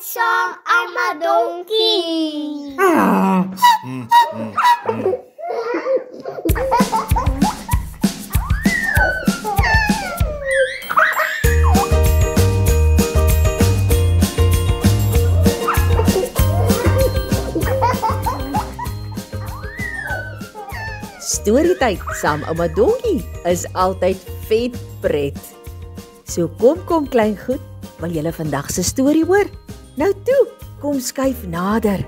saam ouma donkie. Storietyd saam ouma donkie is altyd vet pret. So kom klein goed, wil julle vandag se storie hoor? Nou toe, kom skuif nader.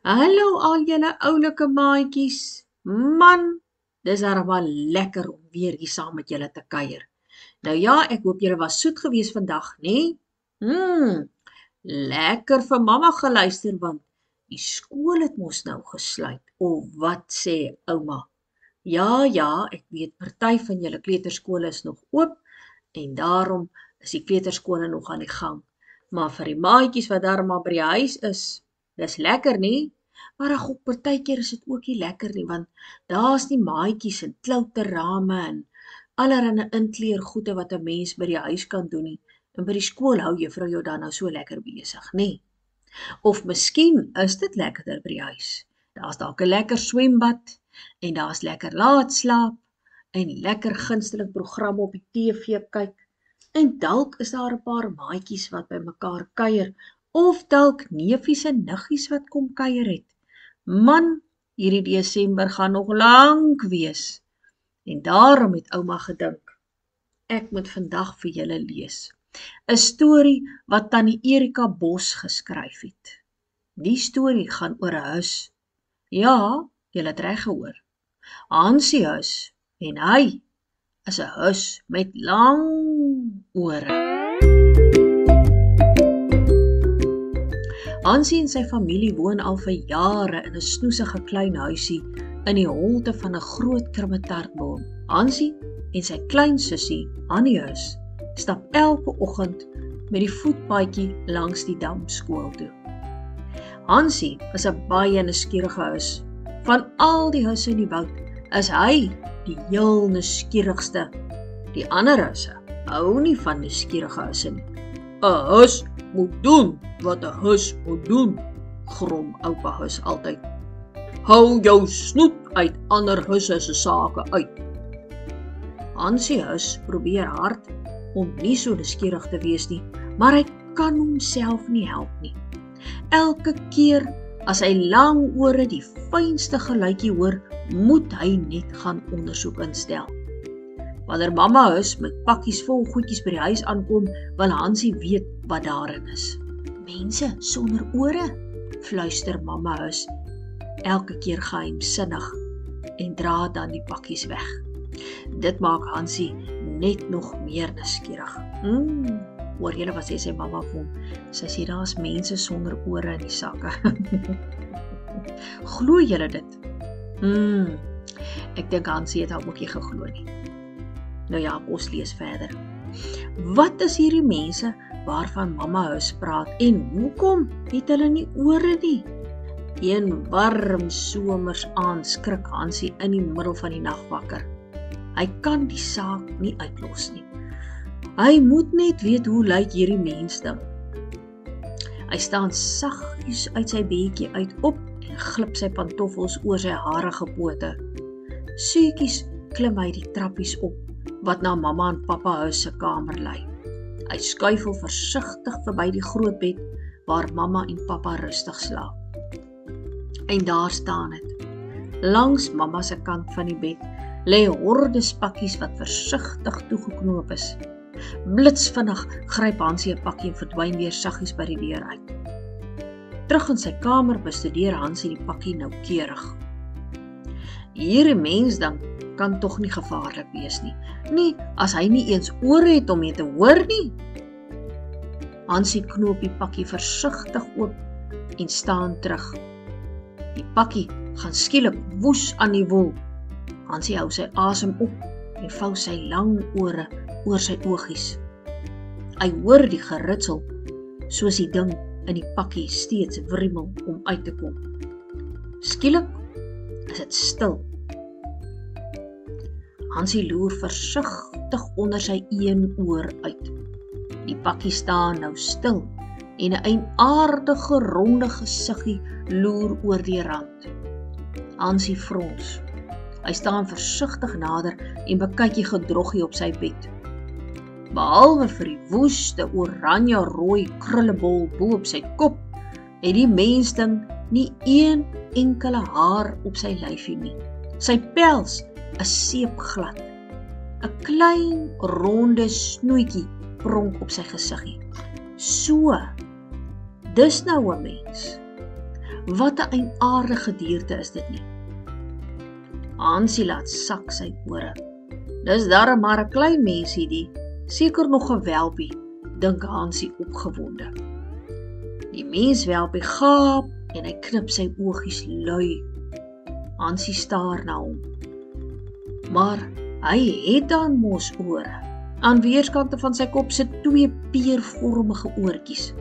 Hallo al julle oulike maatjies. Man, dis armal lekker om weer hier saam met julle te kuier. Nou ja, ek hoop julle was soet gewees vandag, nee? Lekker vir mamma geluister, want die skool het mos nou gesluit. Of wat sê ouma? Ja, ek weet party van julle kleuterskole is nog oop en daarom is die kleuterskole nog aan die gang. Maar vir die maatjies wat daar maar by die huis is, dis lekker nie? Maar ag, op partykeer is dit ook nie lekker nie, want daar's nie maatjies en klouterrame en allerhande inkleergoede wat 'n mens by die huis kan doen nie. En by die skool hou juffrou jou dan nou so lekker besig, nee? Of miskien is dit lekkerder by die huis. Daar's dalk 'n lekker swembad, en daar's lekker laatslaap, en lekker gunsteling program op die TV kyk, en dalk is daar 'n paar maatjies wat by mekaar kuier, of dalk neefies en niggies wat kom kuier het. Man, hierdie Desember gaan nog lank wees, en daarom het ouma gedink, ek moet vandag vir julle lees. 'n Storie wat tannie Erika Bos geskryf het. Die storie gaan oor 'n hus. Ja, julle het reg gehoor. Hansie hus, en hy is 'n hus met lang ore. Hansie en sy familie woon al vir jare in 'n snoesige klein huisie in die holte van 'n groot krumetartboom. Hansie en sy klein sussie, Annie hus, stap elke oggend met die voetpaadjie langs die dam skool toe. Hansie is 'n baie nuuskierige hus. Van al die husse in die woud is hy die heel nuuskierigste. Die ander husse hou nie van nuuskierige husse nie. 'n Hus moet doen wat 'n hus moet doen, grom oupa hus altyd. Hou jou snoet uit ander husse se sake uit. Hansie hus probeer hard om nie so nuuskierig te wees nie, maar hy kan homself nie help nie. Elke keer as hy lang ore die fynste geluidjie hoor, moet hy net gaan ondersoek instel. Wanneer mamma hus met pakkies vol goedjies by die huis aankom, wil Hansie weet wat daarin is. Mense sonder ore, fluister mamma hus, elke keer geheimsinnig en dra dan die pakkies weg. Dit maak Hansie net nog meer nuuskierig. Hoor julle wat sê sy mamma vir hom? Sy sê daar's mense sonder ore in die sakke. Glo julle dit? Ek dink Hansie het hom ook nie geglo nie. Nou ja, ons lees verder. Wat is hierdie mense waarvan mamma hus praat en hoekom het hulle nie ore nie? Een warm somersaand skrik Hansie in die middel van die nag wakker. Hy kan die saak nie uitlos nie. Hy moet net weet hoe lyk hierdie mens ding. Hy staan saggies uit sy bedjie uit op en glip sy pantoffels oor sy harige pote. Suetjies klim hy die trappies op wat na mamma en pappa hus se kamer lei. Hy skuifel versigtig verby die groot bed waar mamma en pappa rustig slaap. En daar staan dit. Langs mamma se kant van die bed lê hordes pakkies wat versigtig toegeknoop is. Blitsvinnig gryp Hansie 'n pakkie en verdwyn weer saggies by die deur uit. Terug in sy kamer bestudeer Hansie die pakkie noukeurig. Hierdie mens dan kan tog nie gevaarlik wees nie. Nie as hy nie eens ore het om mee te hoor nie. Hansie knoop die pakkie versigtig oop en staan terug. Die pakkie gaan skielik woes aan die wol. Hansie hou sy asem op en vou sy lang ore oor sy oogies. Hy hoor die geritsel, soos die ding in die pakkie steeds wrimmel om uit te kom. Skielik is dit stil. Hansie loer versigtig onder sy een oor uit. Die pakkie staan nou stil en 'n eienaardige ronde gesiggie loer oor die rand. Hansie frons. Hy staan versigtig nader en bekyk die gedroggie op sy bed. Behalwe vir die woeste oranje-rooi krullebol bo op sy kop, het die mensding nie een enkele haar op sy lyfie nie. Sy pels is seepglad. 'n Klein ronde snoetjie pronk op sy gesiggie. So, dis nou 'n mens. Wat 'n eienaardige dierte is dit nie. Hansie laat sak sy ore. Dis darm maar 'n klein mensie die, seker nog 'n welpie, dink Hansie opgewonde. Die menswelpie gaap en hy knip sy oogies lui. Hansie staar na hom. Maar hy het dan mos ore. Aan weerskante van sy kop sit 2 peervormige oortjies.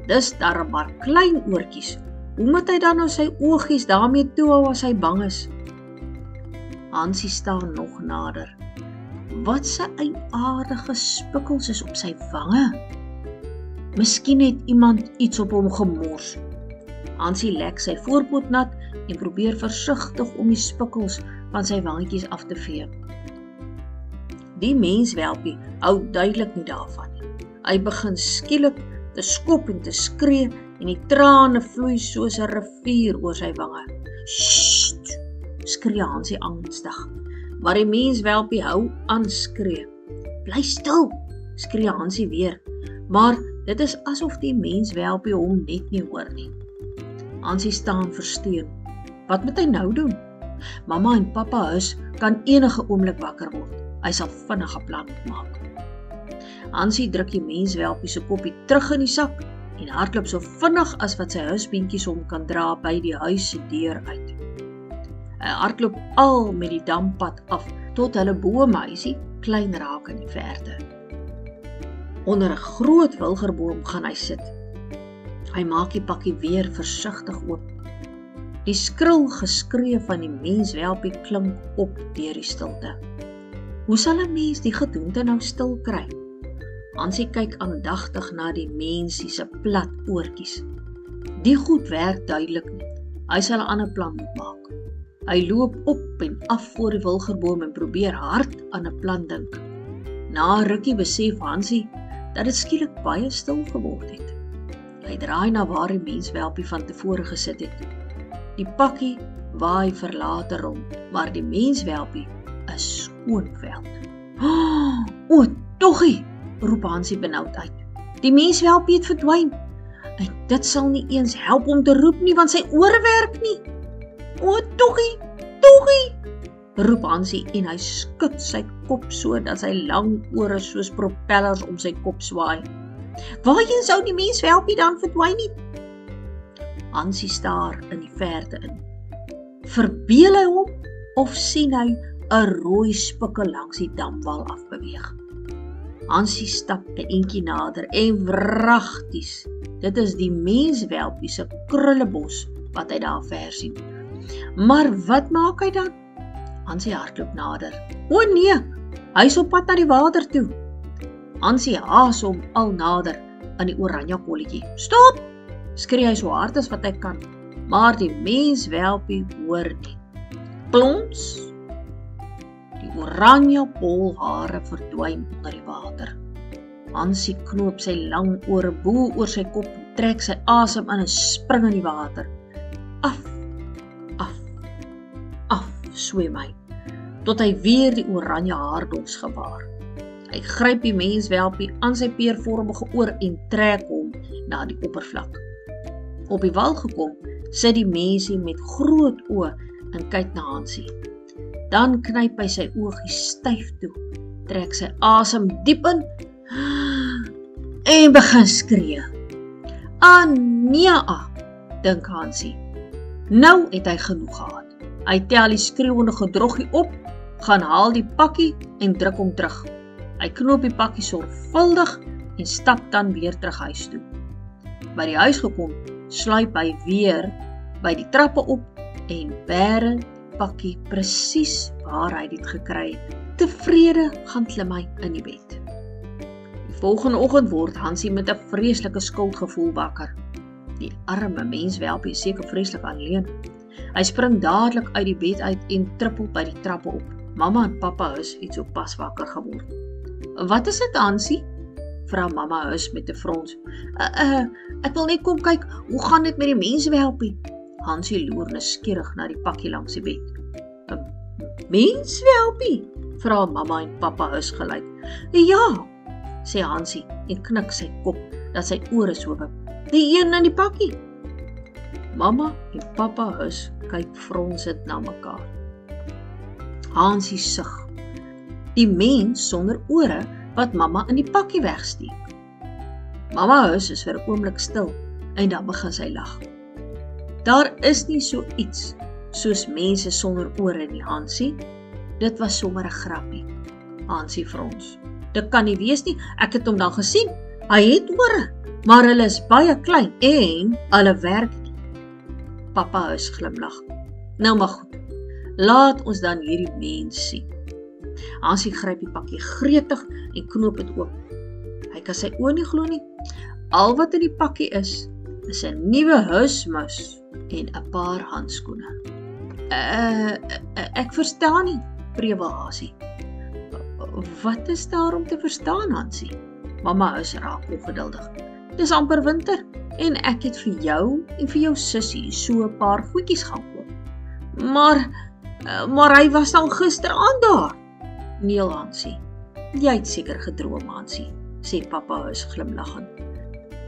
Dis darm maar klein oortjies. Hoe moet hy dan nou sy oogies daarmee toehou as hy bang is? Hansie staan nog nader. Wat 'n eienaardige spikkels is op sy wange. Miskien het iemand iets op hom gemors. Hansie lek sy voorpoot nat en probeer versigtig om die spikkels van sy wangetjies af te vee. Die menswelpie hou duidelik nie daarvan nie. Hy begin skielik te skop en te skree en die trane vloei soos 'n rivier oor sy wange. Sst, skree Hansie angstig, maar die menswelpie hou aan skree. Bly stil, skree Hansie weer, maar dit is asof die menswelpie hom net nie hoor nie. Hansie staan versteun. Wat moet hy nou doen? Mamma en pappa huis kan enige oomblik wakker word. Hy sal vinnig 'n plan maak. Hansie druk die menswelpie se koppie terug in die sak en hardloop so vinnig as wat sy huisbeentjies hom kan dra by die huis se deur uit. Hy hardloop al met die dampad af tot hulle bo 'n huisie klein raak in die verte. Onder 'n groot wilgerboom gaan hy sit. Hy maak die pakkie weer versigtig oop. Die skril geskree van die menswelpie klink op deur die stilte. Hoe sal 'n mens die gedoente nou stil kry? Hansie kyk aandagtig na die mensie se plat oortjies. Die goed werk duidelik nie. Hy sal 'n ander plan moet maak. Hy loop op en af voor die wilgerboom en probeer hard aan 'n plan dink. Na 'n rukkie besef Hansie dat dit skielik baie stil geword het. Hy draai na waar die menswelpie van tevore gesit het. Die pakkie waai verlate rond, maar die menswelpie is skoonveld. O, toggie, roep Hansie benoud uit. Die menswelpie het verdwyn. En dit sal nie eens help om te roep nie, want sy ore werk nie. O, toggie, toggie, roep Hansie en hy skud sy kop so dat sy lang ore soos propellers om sy kop swaai. Waarheen sou die menswelpie dan verdwyn het? Hansie staar in die verte in. Verbeel hy hom of sien hy 'n rooi spikkel langs die damwal afbeweeg? Hansie stap 'n entjie nader en wragties. Dit is die menswelpie se krullebos wat hy daar ver sien. Maar wat maak hy dan? Hansie hardloop nader. O nee, hy is op pad na die water toe. Hansie haas hom al nader aan die oranje kolletjie. Stop! Skree hy so hard as wat hy kan, maar die menswelpie hoor nie. Plons! Die oranje bolhare verdwyn onder die water. Hansie knoop sy lang ore bo oor sy kop en trek sy asem in en spring in die water. Af, af, af, swem hy, tot hy weer die oranje haardols gewaar. Hy gryp die menswelpie aan sy peervormige oor en trek hom na die oppervlak. Op die wal gekom, sit die mensie met groot oë en kyk na Hansie. Dan knyp hy sy oogies styf toe, trek sy asem diep in en begin skree. Anja, dink Hansie. Nou het hy genoeg gehad. Hy tel die skreeuende gedroggie op, gaan haal die pakkie en druk hom terug. Hy knoop die pakkie sorgvuldig en stap dan weer terug huis toe. By die huis gekom, sluip hy weer by die trappe op en bære pakkie presies waar hy dit gekry het. Tevrede gaan klim hy in die bed. Die volgende oggend word Hansie met 'n vreeslike skuldgevoel wakker. Die arme menswelpie is seker vreeslik alleen. Hy spring dadelik uit die bed uit en trippel by die trappe op. Mamma en pappa Hus het so pas wakker geword. "Wat is dit, Hansie?" vra mamma Hus met 'n frons. Ek wil net kom kyk, hoe gaan dit met die menswelpie?" Hansie loer nuuskierig na die pakkie langs die bed. "'n Menswelpie?" vra mamma en pappa Hus gelyk. "Ja," sê Hansie en knik sy kop dat sy ore so wip. "Die een in die pakkie." Mamma en pappa Hus kyk fronsend na mekaar. Hansie sug. Die mens sonder ore wat mamma in die pakkie wegsteek. Mamma Hus is vir 'n oomblik stil en dan begin sy lag. "Daar is nie so iets soos mense sonder ore nie, Hansie. Dit was sommer 'n grappie." Hansie frons. "Dit kan nie wees nie, ek het hom dan gesien. Hy het ore, maar hulle is baie klein en hulle werk nie." Pappa Hus glimlag. "Nou maar goed, laat ons dan hierdie mens sien." Hansie gryp die pakkie gretig en knoop dit oop. Hy kan sy oë nie glo nie. Al wat in die pakkie is 'n nuwe huismus en 'n paar handskoene. Ek verstaan nie," prewel Hansie. "Wat is daar om te verstaan, Hansie?" Mamma Hus raak ongeduldig. "Dis amper winter en ek het vir jou en vir jou sussie so 'n paar goedjies gaan koop." Maar hy was al gisteraand daar." "Nee, Hansie, jy het seker gedroom, Hansie," sê pappa Hus glimlaggend.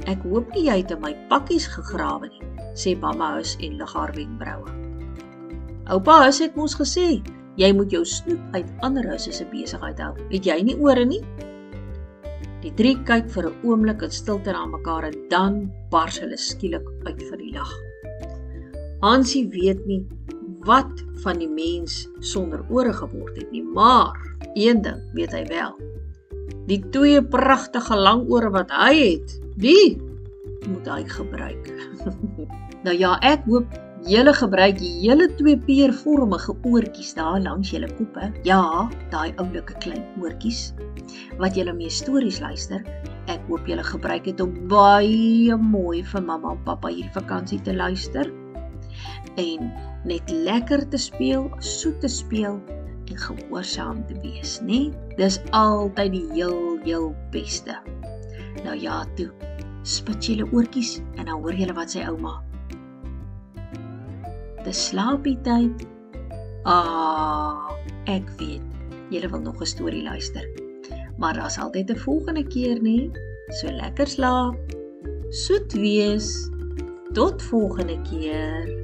"Ek hoop nie jy het in my pakkies gegrawe nie," sê mamma Hus en lig haar wenkbroue. "Oupa Hus het mos gesê, jy moet jou snoet uit ander huise se besigheid hou. Het jy nie ore nie?" Die drie kyk vir 'n oomblik in stilte na mekaar en dan bars hulle skielik uit vir die lag. Hansie weet nie wat van die mens sonder ore geword het nie, maar een ding weet hy wel. Die 2 pragtige langore wat hy het, die moet hy gebruik. Nou ja, ek hoop julle gebruik julle 2 peervormige oortjies daar langs julle koppe. Ja, daai oulike klein oortjies wat julle mee stories luister. Ek hoop julle gebruik dit om baie mooi vir mamma en pappa hierdie vakansie te luister. En net lekker te speel, soet te speel en gehoorsaam te wees, né? Dis altyd die heel beste. Nou ja, toe, spit julle oortjies en dan hoor julle wat sê ouma. Dis slaapietyd. Ek weet, julle wil nog 'n storie luister. Maar daar's altyd 'n volgende keer, né? So lekker slaap, soet wees, tot volgende keer.